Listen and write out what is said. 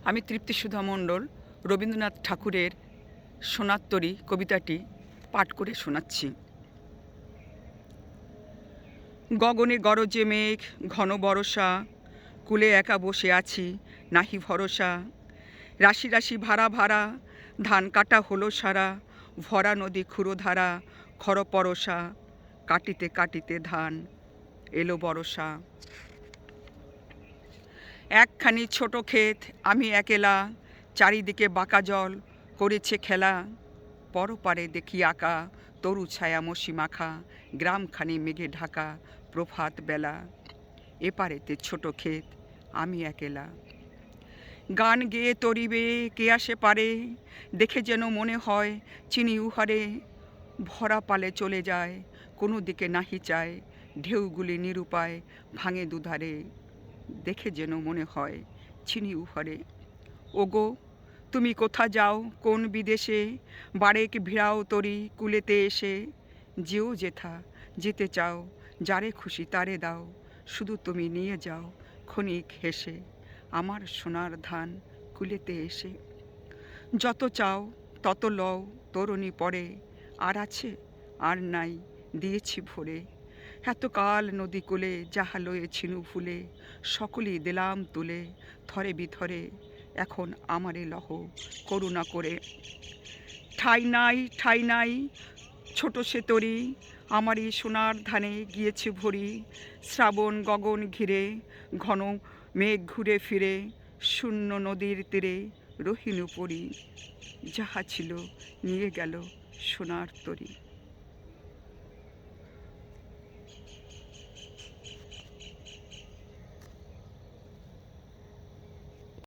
আমি তৃপ্তিসুধা মণ্ডল রবীন্দ্রনাথ ঠাকুরের সোনার তরী কবিতাটি পাঠ করে শোনাচ্ছি। গগনে গরজে মেঘ ঘন বরষা, কুলে একা বসে আছি নাহি ভরসা। রাশি রাশি ভাড়া ভাড়া ধান কাটা হলো সারা, ভরা নদী ক্ষুরোধারা খর পরশা। কাটিতে কাটিতে ধান এলো বরষা। একখানি ছোট ক্ষেত আমি একেলা, চারিদিকে বাঁকা জল করেছে খেলা। পরপারে দেখি আঁকা তরু ছায়া মসি মাখা, গ্রামখানি মেঘে ঢাকা প্রভাত বেলা। এপারেতে ছোট ক্ষেত আমি একেলা। গান গেয়ে তরিবে কে আসে পারে, দেখে যেন মনে হয় চিনি উহারে। ভরা পালে চলে যায় কোনো দিকে নাহি চায়, ঢেউগুলি নিরুপায় ভাঙে দুধারে। দেখে যেন মনে হয় চিনি উহারে। ওগো তুমি কোথা যাও কোন বিদেশে, বারেক ভিড়াও তরি কুলেতে এসে। যেও যেথা যেতে চাও, যারে খুশি তারে দাও, শুধু তুমি নিয়ে যাও ক্ষণিক হেসে আমার সোনার ধান কুলেতে এসে। যত চাও তত লও তরুণী পরে, আর আছে আর নাই দিয়েছি ভরে। এতকাল নদী কূলে যাহা লয়েছিনু ফুলে, সকলই দিলাম তুলে থরে বিথরে। এখন আমারে লহ করুণা করে। ঠাই নাই ছোট সে তরি, আমারই সোনার ধানে গিয়েছে ভরি। শ্রাবণ গগন ঘিরে ঘন মেঘ ঘুরে ফিরে, শূন্য নদীর তীরে রহিনু পরি। যাহা ছিল নিয়ে গেল সোনার তরি।